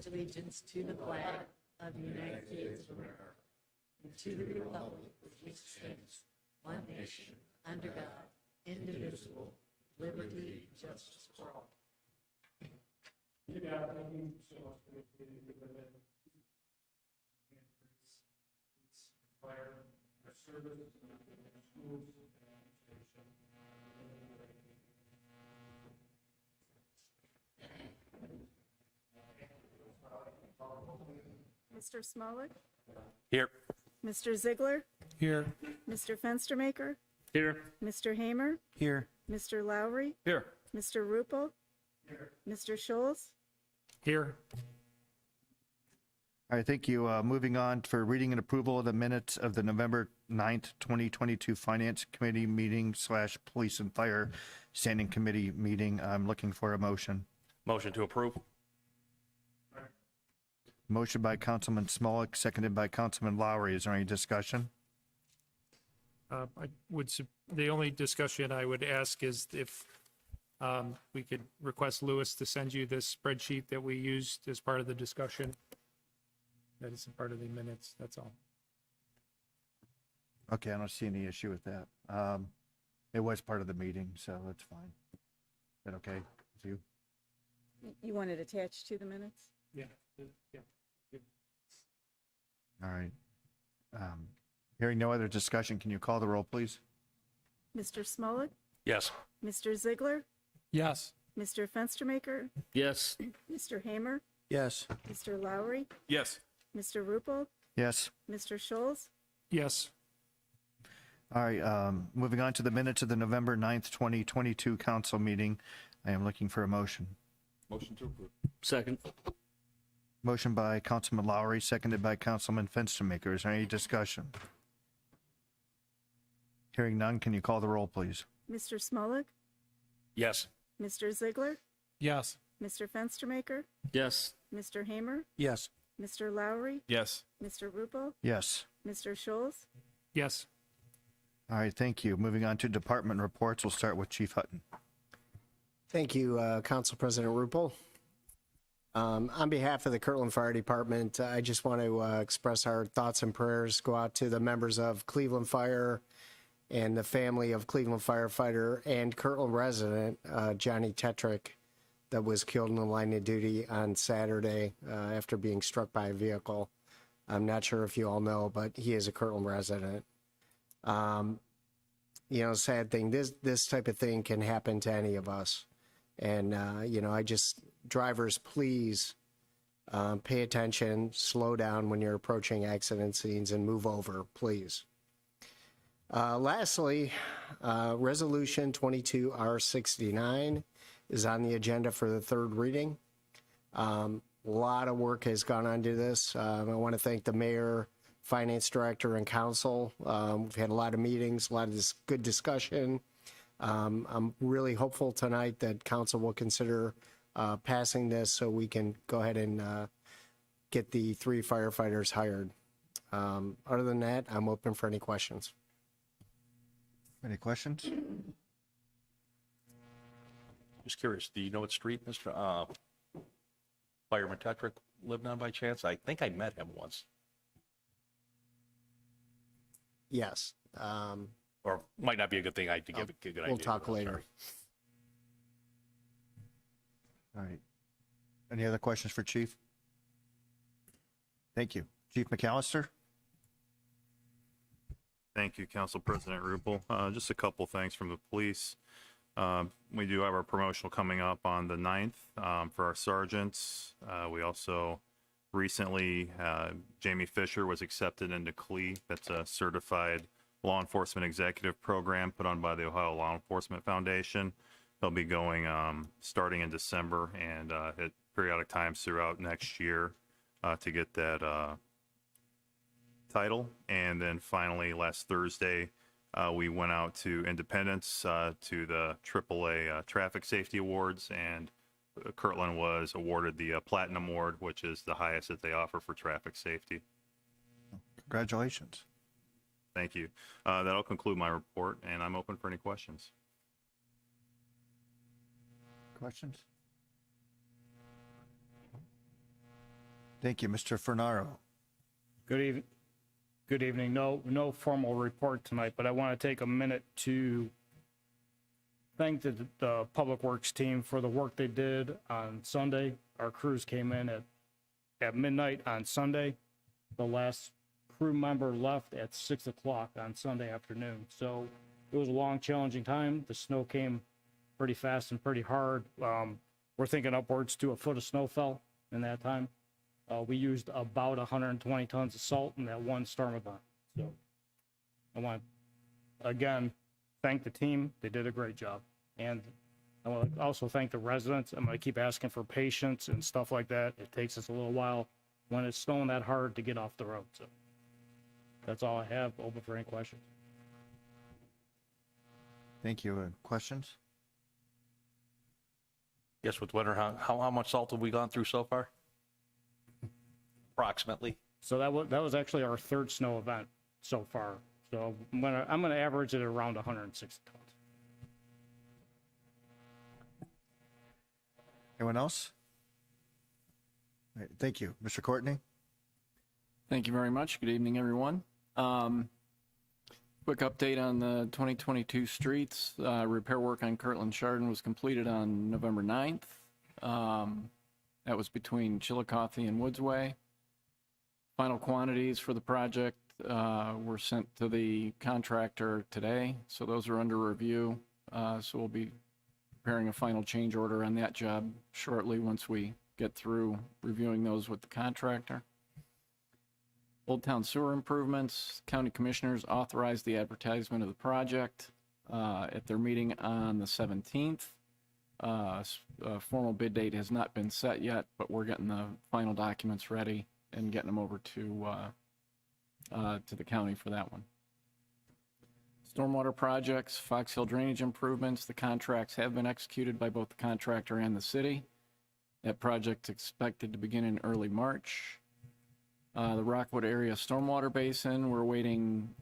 pledge allegiance to the flag of the United States of America and to the republic which stands one nation under God, indivisible, liberty, and justice for all. Thank you so much for fire, our service, schools, Mr. Smolik, Here. Mr. Ziegler, Here. Mr. Fenstermaker, Here. Mr. Hamer, Here. Mr. Lowry, Here. Mr. Rupel, Mr. Scholes, Here. All right, thank you. Moving on for reading and approval of the minutes of the November 9th, 2022 Finance Committee meeting / Police and Fire Standing Committee meeting. I'm looking for a motion. Motion to approve. Motion by Councilman Smolik, seconded by Councilman Lowry. Is there any discussion? The only discussion I would ask is if we could request Lewis to send you this spreadsheet that we used as part of the discussion. That is a part of the minutes, that's all. Okay, I don't see any issue with that. It was part of the meeting, so that's fine. Is that okay with you? you want it attached to the minutes? Yeah. All right. Hearing no other discussion, can you call the roll, please? Mr. Smolik, Yes. Mr. Ziegler, Yes. Mr. Fenstermaker, Yes. Mr. Hamer, Yes. Mr. Lowry, Yes. Mr. Rupel, Yes. Mr. Scholes, Yes. All right, moving on to the minutes of the November 9th, 2022 council meeting. I am looking for a motion. Motion to approve. Second. Motion by Councilman Lowry, seconded by Councilman Fenstermaker. Is there any discussion? Hearing none, can you call the roll, please? Mr. Smolik, Yes. Mr. Ziegler, Yes. Mr. Fenstermaker, Yes. Mr. Hamer, Yes. Mr. Lowry, Yes. Mr. Rupel, Yes. Mr. Scholes, Yes. All right, thank you. Moving on to department reports. We'll start with Chief Hutton. Thank you, Council President Rupel. On behalf of the Kirtland Fire Department, I just want to express our thoughts and prayers go out to the members of Cleveland Fire and the family of Cleveland firefighter and Kirtland resident, Johnny Tetrick, that was killed in the line of duty on Saturday after being struck by a vehicle. I'm not sure if you all know, but he is a Kirtland resident. Sad thing, this type of thing can happen to any of us. And, drivers, please pay attention, slow down when you're approaching accident scenes and move over, please. Lastly, Resolution 22R69 is on the agenda for the third reading. A lot of work has gone onto this. I want to thank the mayor, finance director, and council. We've had a lot of meetings, a lot of good discussion. I'm really hopeful tonight that council will consider passing this so we can go ahead and get the 3 firefighters hired. Other than that, I'm open for any questions. Any questions? Just curious, do you know what street Mr. Fireman Tetrick lived on by chance? I think I met him once. Yes. Or might not be a good thing to give a good idea. We'll talk but I'm later. sorry. All right. Any other questions for Chief? Thank you. Chief McAllister? Thank you, Council President Rupel. Just a couple things from the police. We do have our promotional coming up on the 9th for our sergeants. We also recently, Jamie Fisher was accepted into CLE. That's a certified law enforcement executive program put on by the Ohio Law Enforcement Foundation. They'll be going starting in December and at periodic times throughout next year to get that title. And then finally, last Thursday, we went out to Independence to the AAA Traffic Safety Awards, and Kirtland was awarded the Platinum Award, which is the highest that they offer for traffic safety. Congratulations. Thank you. That'll conclude my report, and I'm open for any questions. Questions? Thank you. Mr. Fernaro. Good evening. No formal report tonight, but I want to take a minute to thank the Public Works team for the work they did on Sunday. Our crews came in at midnight on Sunday. The last crew member left at 6 o'clock on Sunday afternoon. So it was a long, challenging time. The snow came pretty fast and pretty hard. We're thinking upwards to a foot of snow fell in that time. We used about 120 tons of salt in that one storm event. So I want to, again, thank the team. They did a great job. And I want to also thank the residents. I'm going to keep asking for patience and stuff like that. It takes us a little while when it's snowing that hard to get off the road. So that's all I have. Open for any questions. Thank you. Questions? Yes, with winter, how much salt have we gone through so far? Approximately. So that was actually our third snow event so far. So I'm gonna average it around 160 tons. Anyone else? All right, thank you. Mr. Courtney? Thank you very much. Good evening, everyone. Quick update on the 2022 streets. Repair work on Kirtland Chardon was completed on November 9th. That was between Chillicothe and Woodsway. Final quantities for the project were sent to the contractor today, so those are under review. So we'll be preparing a final change order on that job shortly once we get through reviewing those with the contractor. Old Town sewer improvements, county commissioners authorized the advertisement of the project at their meeting on the 17th. A formal bid date has not been set yet, but we're getting the final documents ready and getting them over to the county for that one. Stormwater projects, Fox Hill drainage improvements, the contracts have been executed by both the contractor and the city. That project's expected to begin in early March. The Rockwood area stormwater basin, we're waiting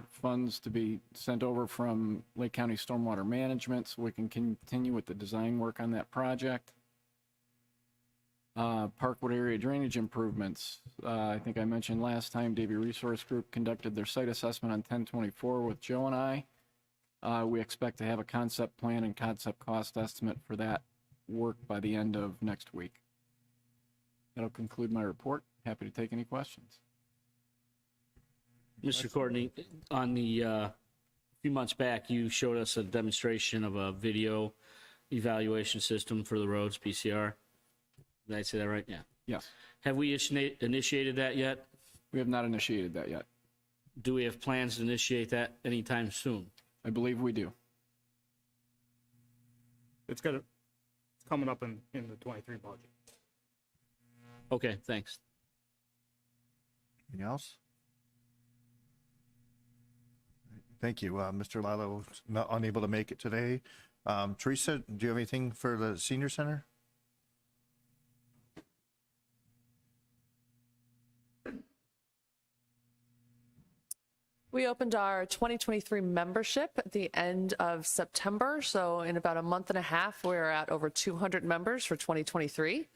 funds to be sent over from Lake County Stormwater Management so we can continue with the design work on that project. Parkwood area drainage improvements. I think I mentioned last time, Davie Resource Group conducted their site assessment on 1024 with Joe and I. We expect to have a concept plan and concept cost estimate for that work by the end of next week. That'll conclude my report. Happy to take any questions. Mr. Courtney, on the few months back, you showed us a demonstration of a video evaluation system for the roads, PCR. Did I say that right? Yeah. Yes, Have we initiated that yet? we have not initiated that yet. Do we have plans to initiate that anytime soon? I believe we do. It's coming up in the 23 budget. Okay, thanks. Anything else? Thank you. Mr. Lilo was not unable to make it today. Teresa, do you have anything for the senior center? We opened our 2023 membership at the end of September. So in about a month and a half, we're at over 200 members for 2023,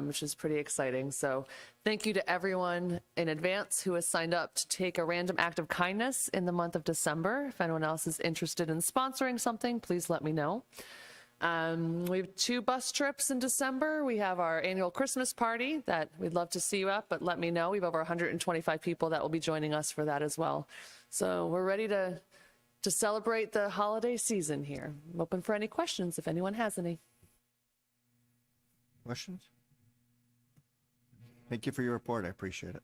which is pretty exciting. So thank you to everyone in advance who has signed up to take a random act of kindness in the month of December. If anyone else is interested in sponsoring something, please let me know. We have 2 bus trips in December. We have our annual Christmas party that we'd love to see you at, but let me know. We have over 125 people that will be joining us for that as well. So we're ready to celebrate the holiday season here. I'm open for any questions if anyone has any. Questions? Thank you for your report. I appreciate it.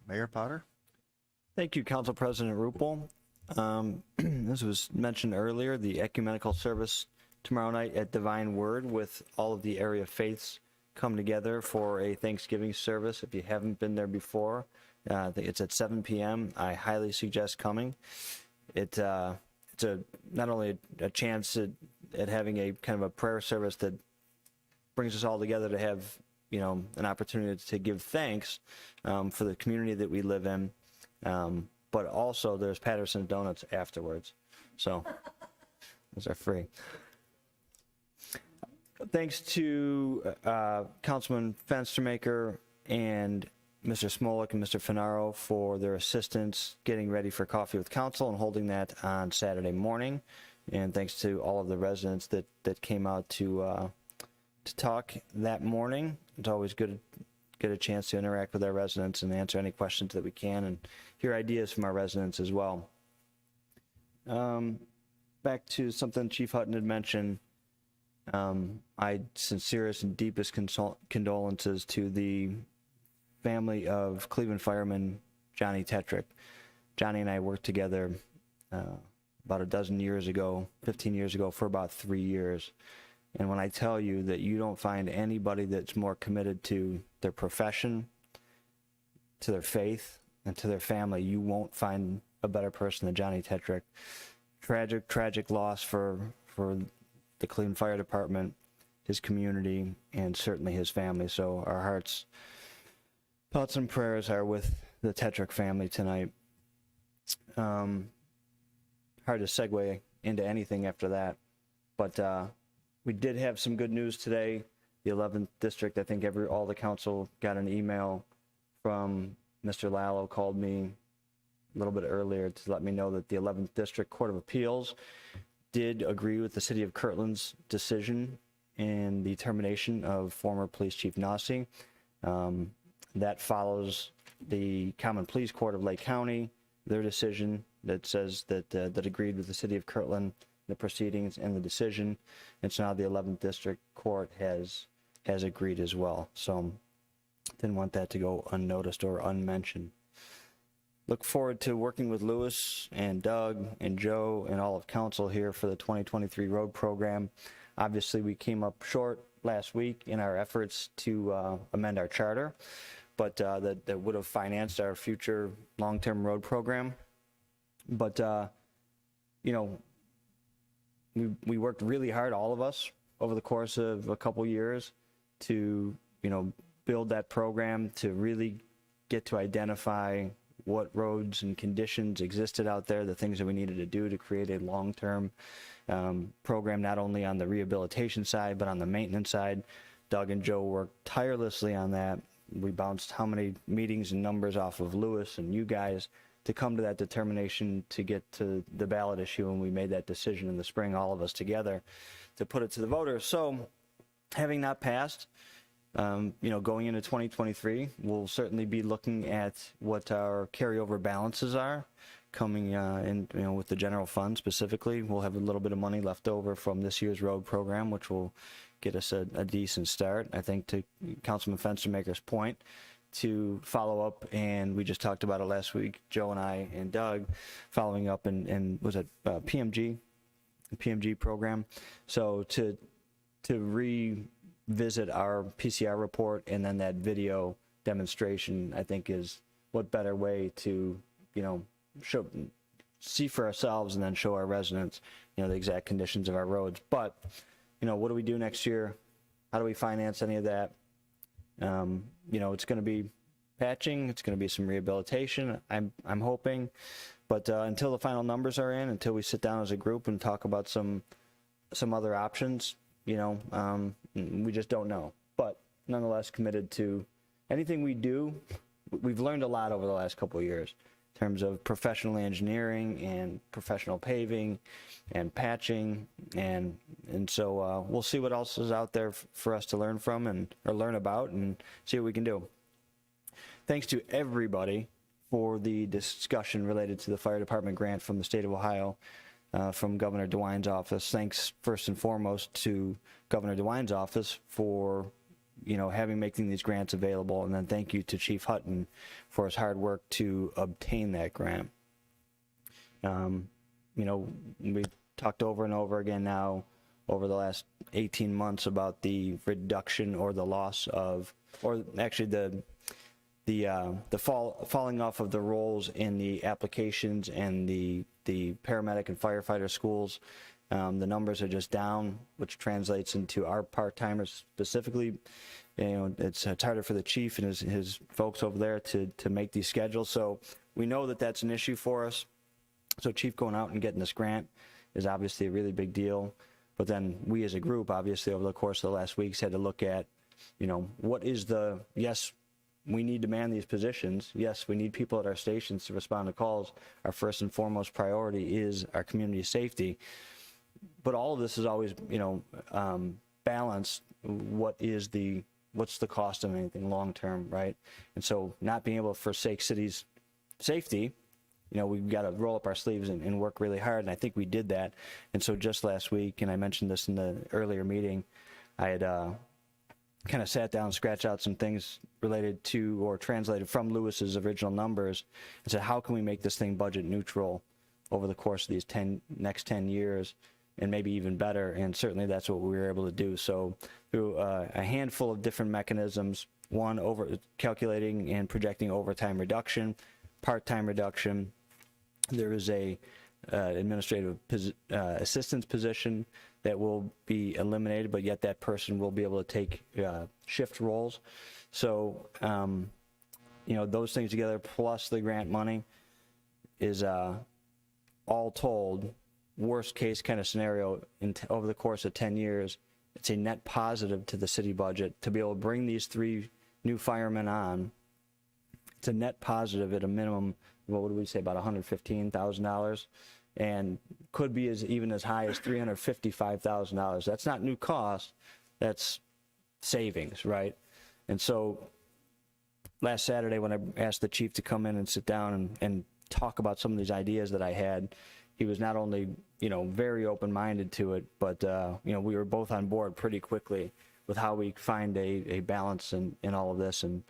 Mayor Potter? Thank you, Council President Rupel. As was mentioned earlier, the ecumenical service tomorrow night at Divine Word with all of the area faiths come together for a Thanksgiving service. If you haven't been there before, it's at 7 p.m. I highly suggest coming. It's not only a chance at having a kind of a prayer service that brings us all together to have, you know, an opportunity to give thanks for the community that we live in. But also there's Patterson Donuts afterwards. So those are free. thanks to Councilman Fenstermaker and Mr. Smolik and Mr. Finaro for their assistance getting ready for Coffee with Council and holding that on Saturday morning. And thanks to all of the residents that came out to talk that morning. It's always good to get a chance to interact with our residents and answer any questions that we can and hear ideas from our residents as well. Back to something Chief Hutton had mentioned. My sincerest and deepest condolences to the family of Cleveland fireman Johnny Tetrick. Johnny and I worked together about 15 years ago, for about 3 years. And when I tell you that you don't find anybody that's more committed to their profession, to their faith, and to their family, you won't find a better person than Johnny Tetrick. Tragic loss for the Cleveland Fire Department, his community, and certainly his family. So our hearts, thoughts, and prayers are with the Tetrick family tonight. Hard to segue into anything after that, but we did have some good news today. The 11th district, I think all the council got an email from Mr. Lallo, called me a little bit earlier to let me know that the 11th District Court of Appeals did agree with the City of Kirtland's decision in the termination of former Police Chief Nasi. That follows the Common Pleas Court of Lake County, their decision that says that agreed with the City of Kirtland, the proceedings and the decision. And so now the 11th District Court has agreed as well. So didn't want that to go unnoticed or unmentioned. Look forward to working with Lewis and Doug and Joe and all of council here for the 2023 road program. Obviously, we came up short last week in our efforts to amend our charter, but that would have financed our future long-term road program. But, you know, we worked really hard, all of us, over the course of a couple years to, you know, build that program, to really get to identify what roads and conditions existed out there, the things that we needed to do to create a long-term program, not only on the rehabilitation side, but on the maintenance side. Doug and Joe worked tirelessly on that. We bounced how many meetings and numbers off of Lewis and you guys to come to that determination to get to the ballot issue, and we made that decision in the spring, all of us together, to put it to the voters. So having that passed, you know, going into 2023, we'll certainly be looking at what our carryover balances are coming in, you know, with the general fund specifically. We'll have a little bit of money left over from this year's road program, which will get us a decent start. I think, to Councilman Fenstermaker's point, to follow up, and we just talked about it last week, Joe and I and Doug, following up and was it PMG program. So to revisit our PCR report and then that video demonstration, I think, is what better way to, you know, see for ourselves and then show our residents, you know, the exact conditions of our roads. But, you know, what do we do next year? How do we finance any of that? You know, it's going to be patching. It's going to be some rehabilitation, I'm hoping. But until the final numbers are in, until we sit down as a group and talk about some other options, you know, we just don't know. But nonetheless, committed to anything we do. We've learned a lot over the last couple of years in terms of professional engineering and professional paving and patching, and so we'll see what else is out there for us to learn from or learn about and see what we can do. Thanks to everybody for the discussion related to the fire department grant from the state of Ohio, from Governor DeWine's office. Thanks first and foremost to Governor DeWine's office for, you know, making these grants available, and then thank you to Chief Hutton for his hard work to obtain that grant. You know, we talked over and over again now over the last 18 months about the reduction or the loss of, or actually the falling off of the roles in the applications and the paramedic and firefighter schools. The numbers are just down, which translates into our part-timers specifically. You know, it's harder for the chief and his folks over there to make these schedules. So we know that that's an issue for us. So chief going out and getting this grant is obviously a really big deal. But then we as a group, obviously, over the course of the last weeks, had to look at, what is yes, we need to man these positions. Yes, we need people at our stations to respond to calls. Our first and foremost priority is our community safety. But all of this is always, balanced. What's the cost of anything long term, right? And so not being able to forsake cities' safety, we've got to roll up our sleeves and work really hard. And I think we did that. And so just last week, and I mentioned this in the earlier meeting, I had kind of sat down and scratched out some things related to or translated from Lewis's original numbers and said, how can we make this thing budget neutral over the course of these next 10 years? And maybe even better, and certainly that's what we were able to do. So through a handful of different mechanisms, one, over calculating and projecting overtime reduction, part-time reduction. There is a administrative assistance position that will be eliminated, but yet that person will be able to take shift roles. So, those things together, plus the grant money, is all told, worst case kind of scenario over the course of 10 years, it's a net positive to the city budget to be able to bring these 3 new firemen on. It's a net positive at a minimum, what would we say, about $115,000, and could be even as high as $355,000. That's not new cost, that's savings, right? And so last Saturday when I asked the chief to come in and sit down and talk about some of these ideas that I had, he was not only, very open-minded to it, but, we were both on board pretty quickly with how we find a balance in all of this and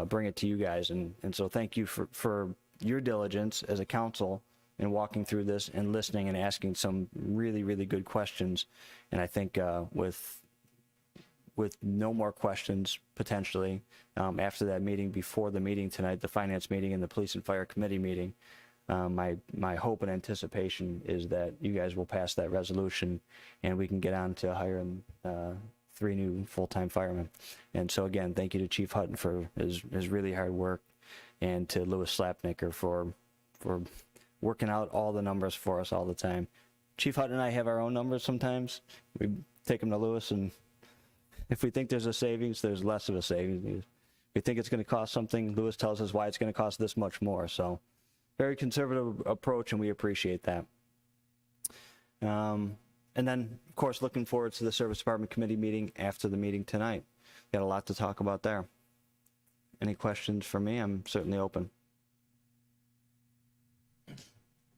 bring it to you guys. And so thank you for your diligence as a council in walking through this and listening and asking some really, really good questions. And I think with no more questions potentially after that meeting, before the meeting tonight, the finance meeting and the police and fire committee meeting, my hope and anticipation is that you guys will pass that resolution and we can get on to hiring 3 new full-time firemen. And so again, thank you to Chief Hutton for his really hard work, and to Louis Slapnicker for working out all the numbers for us all the time. Chief Hutton and I have our own numbers sometimes. We take them to Louis, and if we think there's a savings, there's less of a savings. If we think it's going to cost something, Louis tells us why it's going to cost this much more. So very conservative approach, and we appreciate that. And then, of course, looking forward to the Service Department Committee meeting after the meeting tonight. Got a lot to talk about there. Any questions for me? I'm certainly open.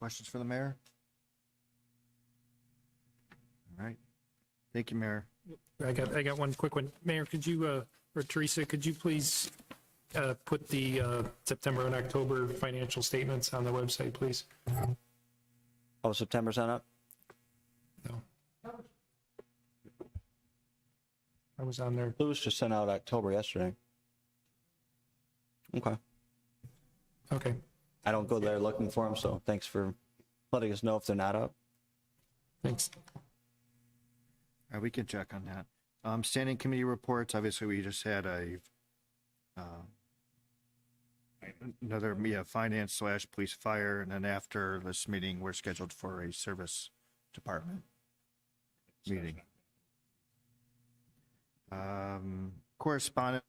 Questions for the mayor? All right. Thank you, Mayor. I got one quick one. Mayor, could you, or Teresa, could you please put the September and October financial statements on the website, please? Oh, September's not up? No. I was on there. Louis just sent out October yesterday. Okay. Okay. I don't go there looking for them, so thanks for letting us know if they're not up. Thanks. We can check on that. Standing committee reports, obviously, we just had another finance / police fire, and then after this meeting, we're scheduled for a service department meeting. Correspondent.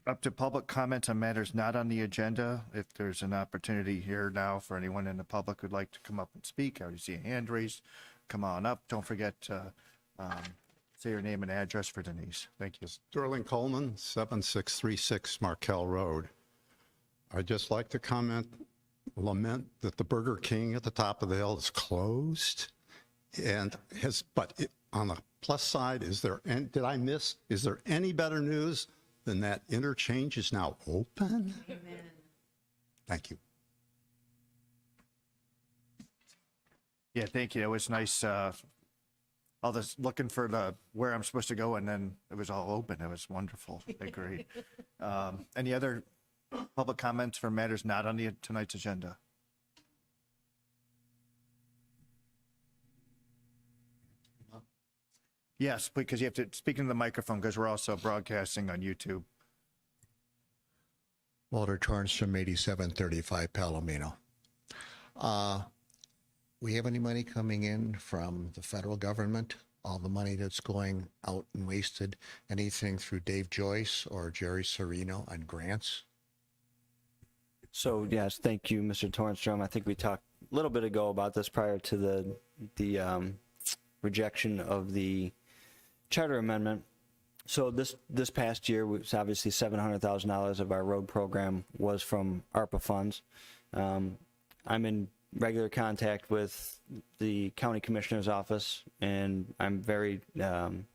Up to public comment on matters not on the agenda. If there's an opportunity here now for anyone in the public who'd like to come up and speak, I already see a hand raised. Come on up. Don't forget to say your name and address for Denise. Thank you. Sterling Coleman, 7636 Markel Road. I'd just like to lament that the Burger King at the top of the hill is closed. But on the plus side, is there any better news than that interchange is now open? Amen. Thank you. Yeah, thank you. It was nice all this looking for where I'm supposed to go, and then it was all open. It was wonderful. Great. Any other public comments for matters not on tonight's agenda? Yes, because you have to speak into the microphone because we're also broadcasting on YouTube. Walter Tornstrom, 8735 Palomino. We have any money coming in from the federal government? All the money that's going out and wasted? Anything through Dave Joyce or Jerry Serino on grants? So yes, thank you, Mr. Tornstrom. I think we talked a little bit ago about this prior to the rejection of the charter amendment. So this past year was obviously $700,000 of our road program was from ARPA funds. I'm in regular contact with the county commissioner's office, and I'm very have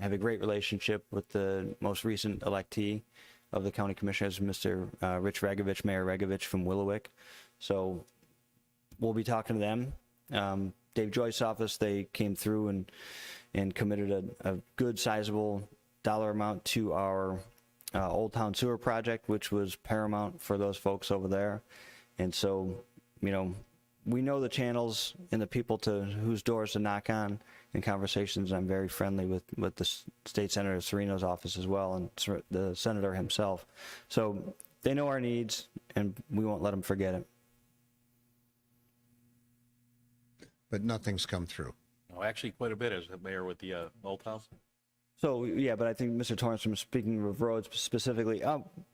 a great relationship with the most recent electee of the county commissioners, Mr. Rich Regovich, Mayor Regovich from Willowick. So we'll be talking to them. Dave Joyce's office, they came through and committed a good sizable dollar amount to our Old Town Sewer project, which was paramount for those folks over there. And so, you know, we know the channels and the people to whose doors to knock on in conversations. I'm very friendly with the State Senator Serino's office as well, and the senator himself. So they know our needs, and we won't let them forget it. But nothing's come through. No, actually, quite a bit as mayor with the Old House. So, yeah, but I think Mr. Torrance, speaking of roads specifically,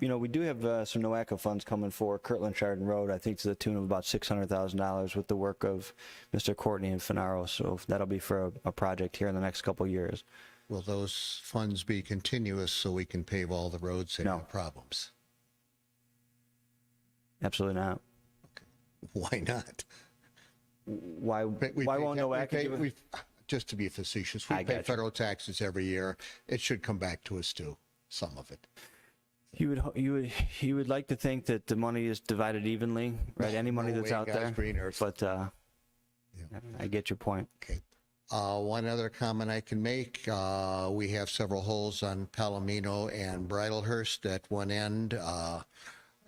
you know, we do have some NOACA funds coming for Kirtland Chardon Road, I think to the tune of about $600,000 with the work of Mr. Courtney and Finaro. So that'll be for a project here in the next couple of years. Will those funds be continuous so we can pave all the roads that have problems? Absolutely not. Why not? Why won't NOACA give it? Just to be facetious, we pay federal taxes every year. It should come back to us too, some of it. You would like to think that the money is divided evenly, right? Any money that's out there. But I get your point. Okay. One other comment I can make, we have several holes on Palomino and Bridlehurst at one end.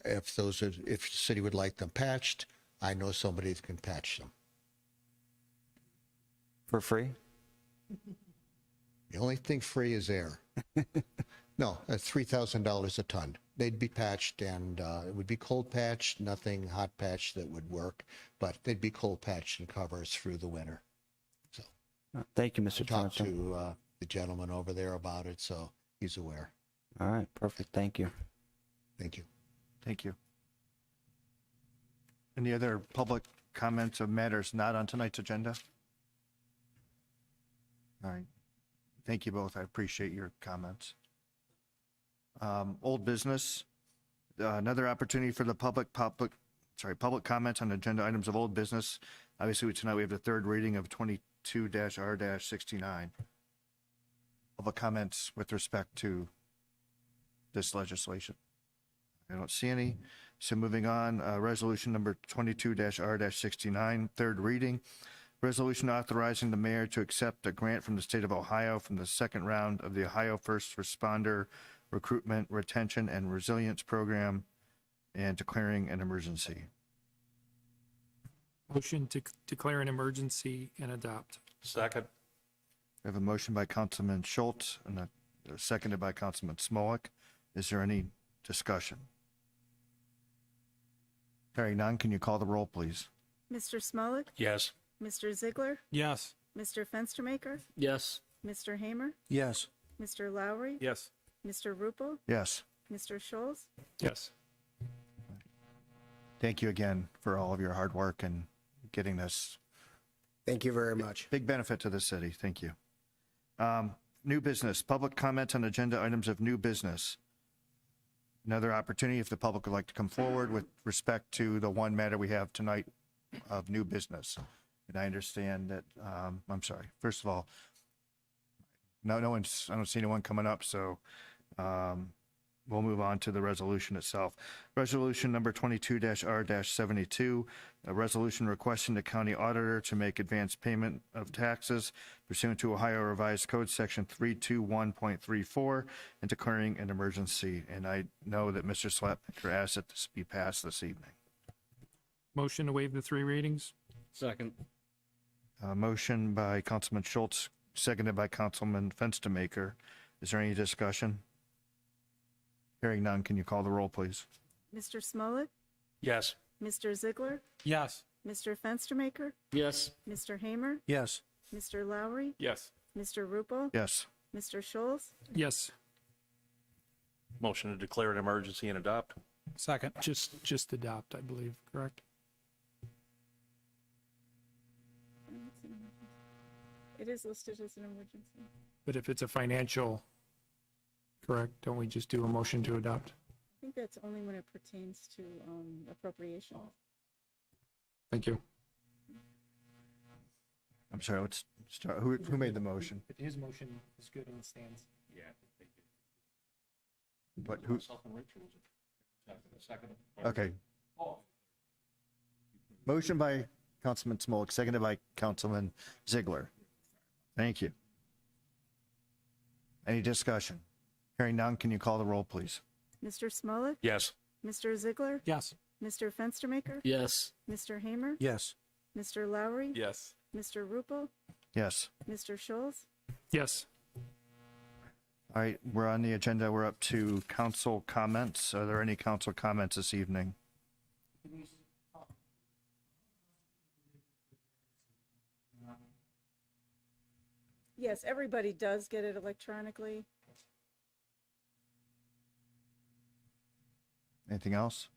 If the city would like them patched, I know somebody that can patch them. For free? The only thing free is air. No, that's $3,000 a ton. They'd be patched, and it would be cold patched, nothing hot patched that would work, but they'd be cold patched and cover us through the winter. So, thank you, Mr. Talked Thompson. to the gentleman over there about it, so he's aware. All right, perfect. Thank you. Thank you. Thank you. Any other public comments of matters not on tonight's agenda? All right. Thank you both. I appreciate your comments. Old business, another opportunity for the public comments on agenda items of old business. Obviously, tonight we have the third reading of 22-R-69. Public comments with respect to this legislation. I don't see any. So moving on, resolution number 22-R-69, third reading. Resolution authorizing the mayor to accept a grant from the state of Ohio from the second round of the Ohio First Responder Recruitment, Retention, and Resilience Program and declaring an emergency. Motion to declare an emergency and adopt. Second. We have a motion by Councilman Schultz and seconded by Councilman Smolik. Is there any discussion? Hearing none, can you call the roll, please? Mr. Smolik, Yes. Mr. Ziegler, Yes. Mr. Fenstermaker, Yes. Mr. Hamer, Yes. Mr. Lowry, Yes. Mr. Rupel, Yes. Mr. Schulz, Yes. Thank you again for all of your hard work and getting this. Thank you very much. Big benefit to the city. Thank you. New business, public comment on agenda items of new business. Another opportunity if the public would like to come forward with respect to the one matter we have tonight of new business. And I understand that, I'm sorry, first of all, no one's, I don't see anyone coming up, so we'll move on to the resolution itself. Resolution number 22-R-72, a resolution requesting the county auditor to make advance payment of taxes pursuant to Ohio Revised Code Section 321.34 and declaring an emergency. And I know that Mr. Slapmaker asked that this be passed this evening. Motion to waive the 3 readings? Second. Motion by Councilman Schultz, seconded by Councilman Fenstermaker. Is there any discussion? Hearing none, can you call the roll, please? Mr. Smollett, Yes. Mr. Ziegler, Yes. Mr. Fenstermaker, Yes. Mr. Hamer, Yes. Mr. Lowry, Yes. Mr. Rupel, Yes. Mr. Schultz, Yes. Motion to declare an emergency and adopt? Second. Just adopt, I believe, correct? It is listed as an emergency. But if it's a financial, correct, don't we just do a motion to adopt? I think that's only when it pertains to appropriations. Thank you. I'm sorry, let's start. Who made the motion? His motion is good and stands. Yeah. But who? Okay. Motion by Councilman Smolik, seconded by Councilman Ziegler. Thank you. Any discussion? Hearing none, can you call the roll, please? Mr. Smollett, Yes. Mr. Ziegler, Yes. Mr. Fenstermaker, Yes. Mr. Hamer, Yes. Mr. Lowry, Yes. Mr. Rupel, Yes. Mr. Schultz, Yes. All right, we're on the agenda. We're up to council comments. Are there any council comments this evening? Yes, everybody does get it electronically. Anything else?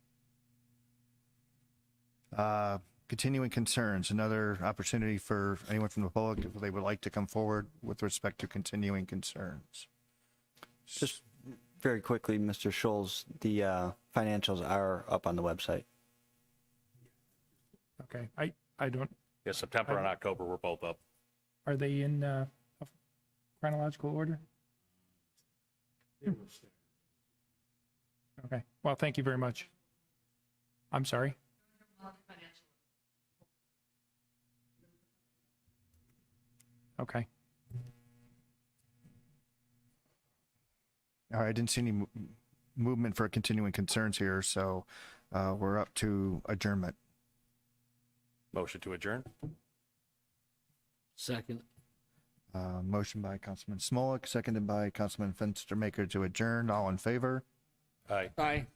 Continuing concerns, another opportunity for anyone from the public if they would like to come forward with respect to continuing concerns. Just very quickly, Mr. Schulz, the financials are up on the website. Okay. I don't, Yeah, September and October were both up. are they in chronological order? Okay. Well, thank you very much. I'm sorry. Okay. All right, I didn't see any movement for continuing concerns here, so we're up to adjournment. Motion to adjourn? Second. Motion by Councilman Smolik, seconded by Councilman Fenstermaker to adjourn. All in favor? Aye. Aye.